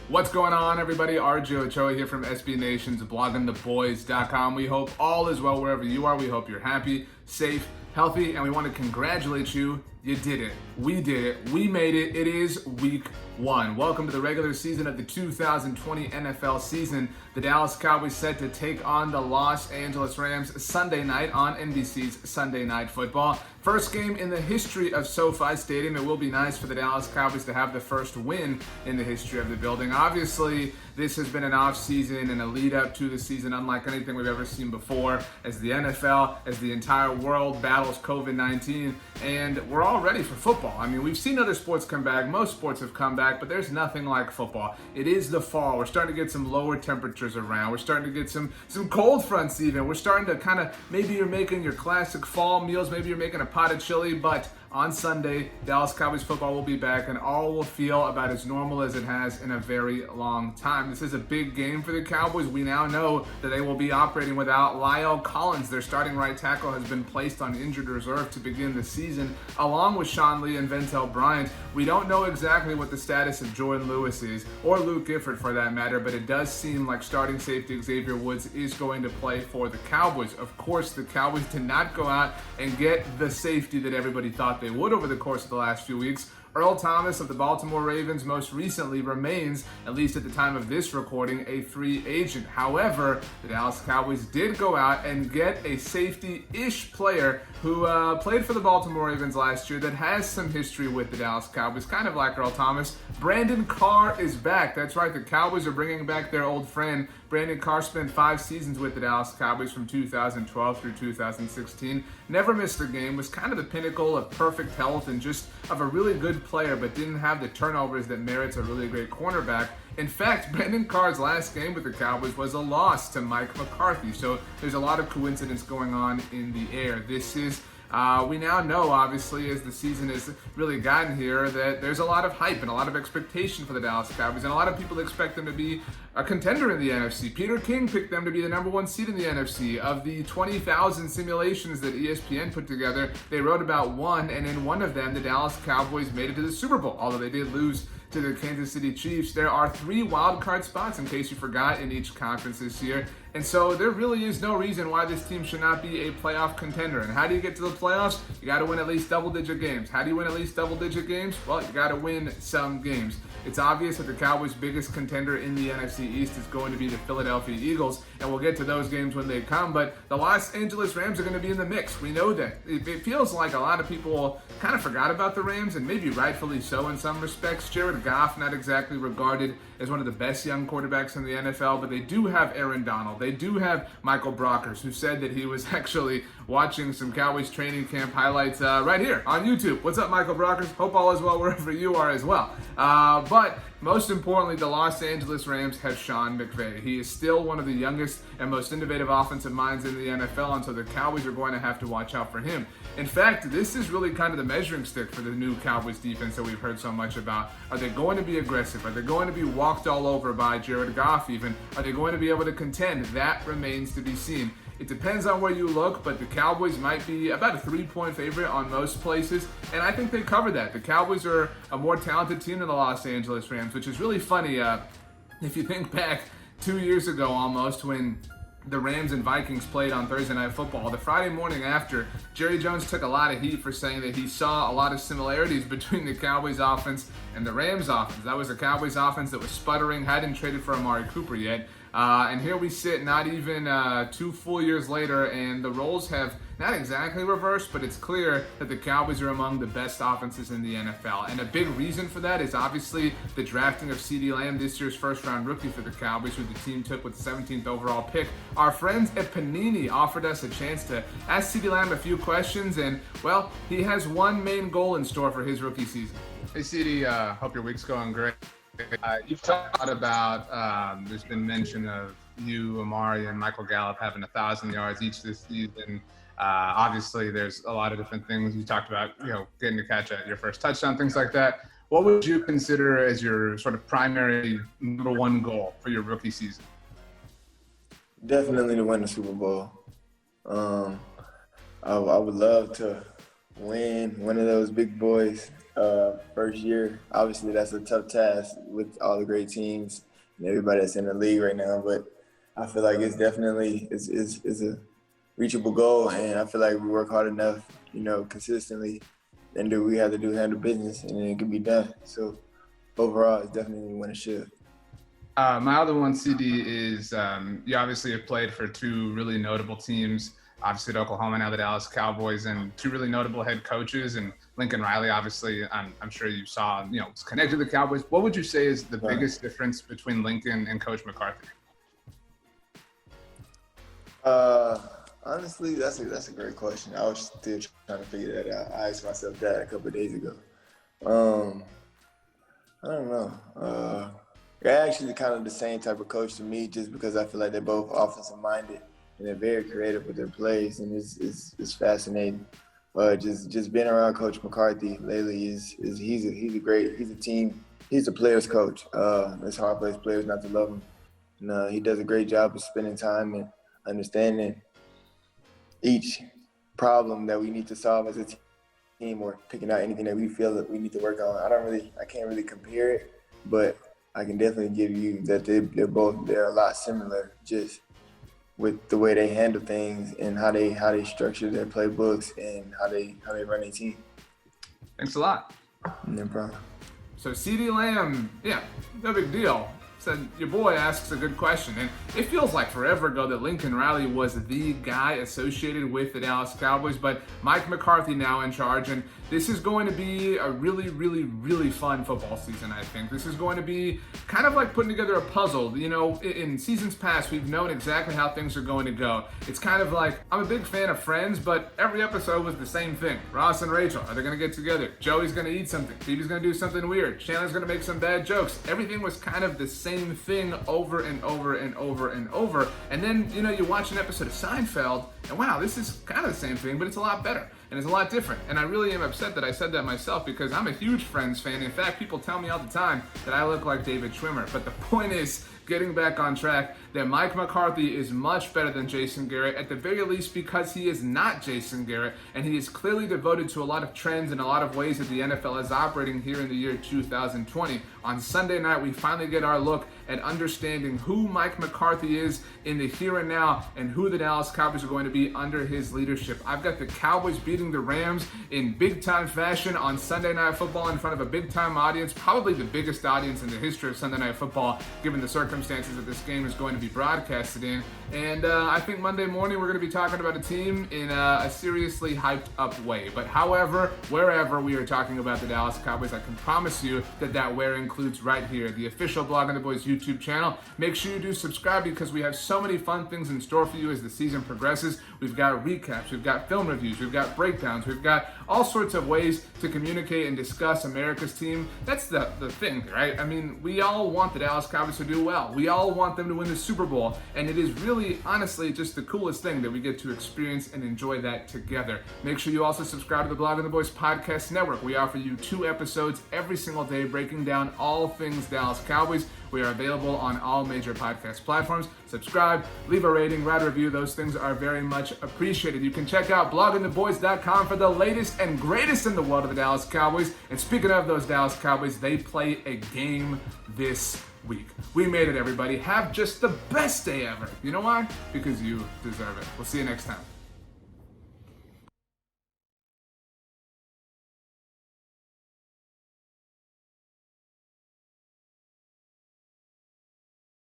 What's going on, everybody? RJ Ochoa here from SB Nation's bloggingtheboys.com. We hope all is well wherever you are. We hope you're happy, safe, healthy, and we want to congratulate you. You did it. We did it. We made it. It is week 1. Welcome to the regular season of the 2020 NFL season. The Dallas Cowboys set to take on the Los Angeles Rams Sunday night on NBC's Sunday Night Football. First game in the history of SoFi Stadium. It will be nice for the Dallas Cowboys to have the first win in the history of the building. Obviously, this has been an off-season and a lead-up to the season unlike anything we've ever seen before, as the NFL, as the entire world battles COVID-19, and we're all ready for football. I mean, we've seen other sports come back. Most sports have come back, but there's nothing like football. It is the fall. We're starting to get some lower temperatures around. We're starting to get some cold fronts even. We're starting to kind of, maybe you're making your classic fall meals, maybe you're making a pot of chili, but on Sunday, Dallas Cowboys football will be back, and all will feel about as normal as it has in a very long time. This is a big game for the Cowboys. We now know that they will be operating without Lyle Collins. Their starting right tackle has been placed on injured reserve to begin the season, along with Sean Lee and Ventel Bryant. We don't know exactly what the status of Jordan Lewis is, or Luke Gifford for that matter, but it does seem like starting safety Xavier Woods is going to play for the Cowboys. Of course, the Cowboys did not go out and get the safety that everybody thought they would over the course of the last few weeks. Earl Thomas of the Baltimore Ravens most recently remains, at least at the time of this recording, a free agent. However, the Dallas Cowboys did go out and get a safety-ish player who played for the Baltimore Ravens last year that has some history with the Dallas Cowboys, kind of like Earl Thomas. Brandon Carr is back. That's right, the Cowboys are bringing back their old friend. Brandon Carr spent 5 seasons with the Dallas Cowboys from 2012 through 2016. Never missed a game, was kind of the pinnacle of perfect health and just of a really good player, but didn't have the turnovers that merits a really great cornerback. In fact, Brandon Carr's last game with the Cowboys was a loss to Mike McCarthy, so there's a lot of coincidence going on in the air. This is we now know, obviously, as the season has really gotten here, that there's a lot of hype and a lot of expectation for the Dallas Cowboys, and a lot of people expect them to be a contender in the NFC. Peter King picked them to be the number 1 seed in the NFC. Of the 20,000 simulations that ESPN put together, they wrote about one, and in one of them, the Dallas Cowboys made it to the Super Bowl, although they did lose to the Kansas City Chiefs. There are 3 wildcard spots, in case you forgot, in each conference this year. And so there really is no reason why this team should not be a playoff contender. And how do you get to the playoffs? You got to win at least double-digit games. How do you win at least double-digit games? Well, you got to win some games. It's obvious that the Cowboys' biggest contender in the NFC East is going to be the Philadelphia Eagles, and we'll get to those games when they come, but the Los Angeles Rams are going to be in the mix. We know that. It feels like a lot of people kind of forgot about the Rams, and maybe rightfully so in some respects. Jared Goff, not exactly regarded as one of the best young quarterbacks in the NFL, but they do have Aaron Donald. They do have Michael Brockers, who said that he was actually watching some Cowboys training camp highlights right here on YouTube. What's up, Michael Brockers? Hope all is well wherever you are as well. But most importantly, the Los Angeles Rams have Sean McVay. He is still one of the youngest and most innovative offensive minds in the NFL, and so the Cowboys are going to have to watch out for him. In fact, this is really kind of the measuring stick for the new Cowboys defense that we've heard so much about. Are they going to be aggressive? Are they going to be walked all over by Jared Goff even? Are they going to be able to contend? That remains to be seen. It depends on where you look, but the Cowboys might be about a 3-point favorite on most places, and I think they cover that. The Cowboys are a more talented team than the Los Angeles Rams, which is really funny. If you think back 2 years ago almost, when the Rams and Vikings played on Thursday Night Football, the Friday morning after, Jerry Jones took a lot of heat for saying that he saw a lot of similarities between the Cowboys offense and the Rams offense. That was a Cowboys offense that was sputtering, hadn't traded for Amari Cooper yet. And here we sit not even 2 full years later, and the roles have not exactly reversed, but it's clear that the Cowboys are among the best offenses in the NFL. And a big reason for that is obviously the drafting of CeeDee Lamb, this year's first-round rookie for the Cowboys, who the team took with the 17th overall pick. Our friends at Panini offered us a chance to ask CeeDee Lamb a few questions, and, well, he has one main goal in store for his rookie season. Hey, CeeDee, hope your week's going great. You've talked about, there's been mention of you, Amari, and Michael Gallup having 1,000 yards each this season. Obviously, there's a lot of different things. You talked about, getting to catch your first touchdown, things like that. What would you consider as your sort of primary number 1 goal for your rookie season? Definitely to win the Super Bowl. I would love to win one of those big boys first year. Obviously, that's a tough task with all the great teams and everybody that's in the league right now. But I feel like it's definitely is a reachable goal, and I feel like we work hard enough, consistently, and do we have to do handle business, and it can be done. So overall, it's definitely win a ship. My other one, CD, is you obviously have played for two really notable teams, obviously at Oklahoma, now the Dallas Cowboys, and two really notable head coaches. And Lincoln Riley, obviously, I'm sure you saw, was connected to the Cowboys. What would you say is the biggest difference between Lincoln and Coach McCarthy? Honestly, that's a great question. I was still trying to figure that out. I asked myself that a couple of days ago. I don't know. They're actually kind of the same type of coach to me, just because I feel like they're both offensive minded and they're very creative with their plays, and it's fascinating. Just being around Coach McCarthy lately he's a players coach. It's hard for his players not to love him. And he does a great job of spending time and understanding each problem that we need to solve as a team, or picking out anything that we feel that we need to work on. I can't really compare it, but I can definitely give you that they're a lot similar, just with the way they handle things and how they structure their playbooks and how they run their team. Thanks a lot. No problem. So CeeDee Lamb, no big deal. Said your boy asks a good question, and it feels like forever ago that Lincoln Riley was the guy associated with the Dallas Cowboys, but Mike McCarthy now in charge, and this is going to be a really, really, really fun football season, I think. This is going to be kind of like putting together a puzzle. In seasons past, we've known exactly how things are going to go. It's kind of like, I'm a big fan of Friends, but every episode was the same thing. Ross and Rachel, are they going to get together? Joey's going to eat something. Phoebe's going to do something weird. Chandler's going to make some bad jokes. Everything was kind of the same thing over and over and over and over. And then, you watch an episode of Seinfeld, and wow, this is kind of the same thing, but it's a lot better. And it's a lot different. And I really am upset that I said that myself, because I'm a huge Friends fan. In fact, people tell me all the time that I look like David Schwimmer. But the point is, getting back on track, that Mike McCarthy is much better than Jason Garrett, at the very least because he is not Jason Garrett, and he is clearly devoted to a lot of trends and a lot of ways that the NFL is operating here in the year 2020. On Sunday night, we finally get our look at understanding who Mike McCarthy is in the here and now, and who the Dallas Cowboys are going to be under his leadership. I've got the Cowboys beating the Rams in big-time fashion on Sunday Night Football in front of a big-time audience, probably the biggest audience in the history of Sunday Night Football, given the circumstances that this game is going to be broadcasted in. And I think Monday morning we're going to be talking about a team in a seriously hyped up way. But however, wherever we are talking about the Dallas Cowboys, I can promise you that where includes right here, the official Blog on the Boys YouTube channel. Make sure you do subscribe, because we have so many fun things in store for you as the season progresses. We've got recaps, we've got film reviews, we've got breakdowns, we've got all sorts of ways to communicate and discuss America's team. That's the thing, right? I mean, we all want the Dallas Cowboys to do well. We all want them to win the Super Bowl, and it is really, honestly, just the coolest thing that we get to experience and enjoy that together. Make sure you also subscribe to the Blog on the Boys Podcast Network. We offer you 2 episodes every single day breaking down all things Dallas Cowboys. We are available on all major podcast platforms. Subscribe, leave a rating, write a review. Those things are very much appreciated. You can check out bloggingtheboys.com for the latest and greatest in the world of the Dallas Cowboys. And speaking of those Dallas Cowboys, they play a game this week. We made it, everybody. Have just the best day ever. You know why? Because you deserve it. We'll see you next time.